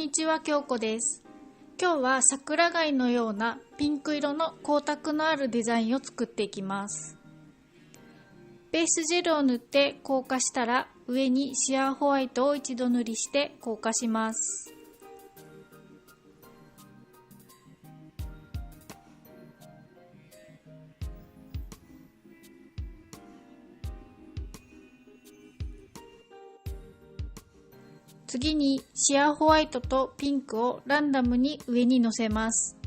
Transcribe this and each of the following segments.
にちは、京子です。今日は桜貝のようなピンク色の光沢のあるデザインを作っていきます。ベースジェルを塗って硬化したら、上にシアーホワイトを一度塗りして硬化します。次にシアーホワイトとピンクをランダムに上にのせます。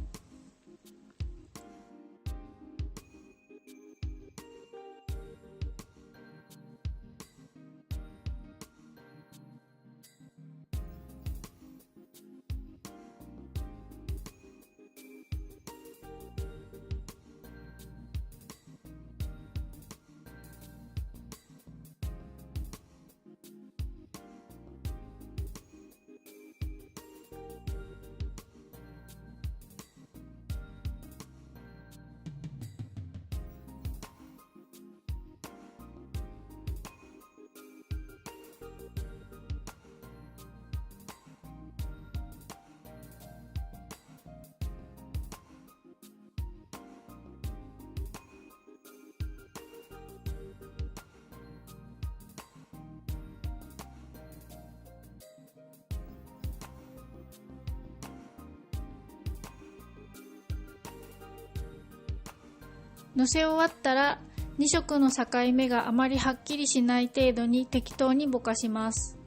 のせ終わったら2色の境目があまりはっきりしない程度に適当にぼかします。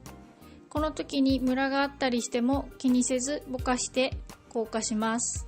この時にムラがあったりしても気にせずぼかして硬化します。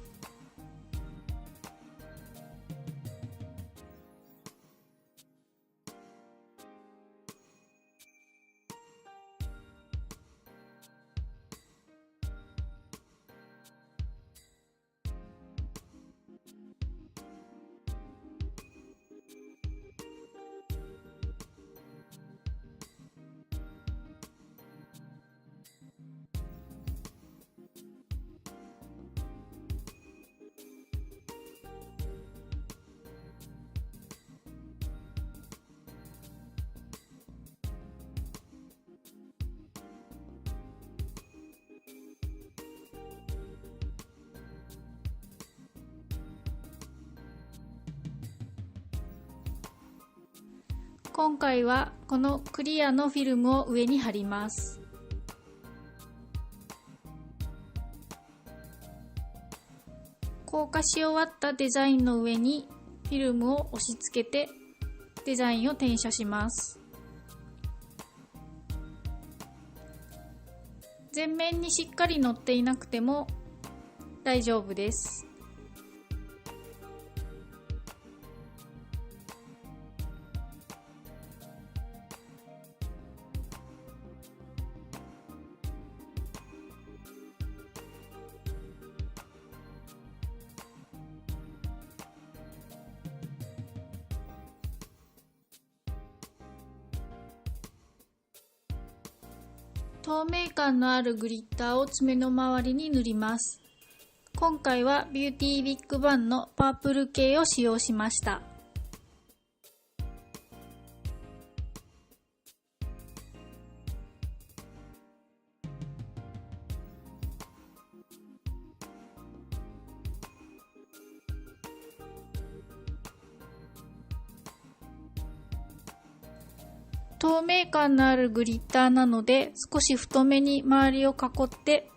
今回はこのクリアのフィルムを上に貼ります。硬化し終わったデザインの上にフィルムを押し付けてデザインを転写します。全面にしっかり載っていなくても大丈夫です。透明感のあるグリッターを爪の周りに塗ります。今回はビューティービッグバンのパープル系を使用しました。透明感のあるグリッターなので少し太めに周りを囲って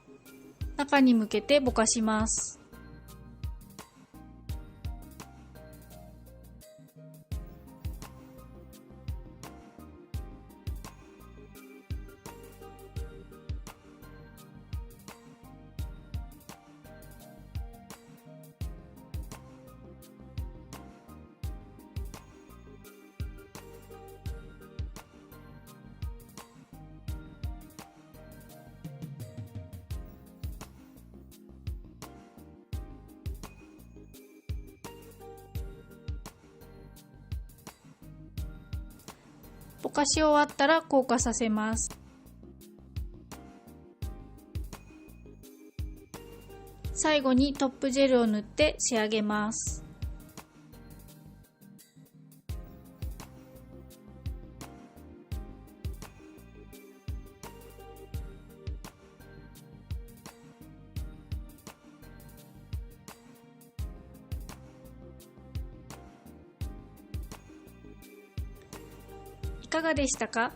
中に向けてぼかします。ぼかし終わったら硬化させます。最後にトップジェルを塗って仕上げます。かがでしたか？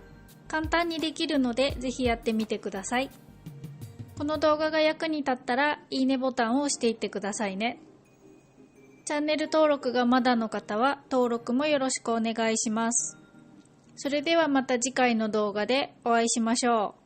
簡単にできるのでぜひやってみてください。この動画が役に立ったらいいねボタンを押していってくださいね。チャンネル登録がまだの方は登録もよろしくお願いします。それではまた次回の動画でお会いしましょう。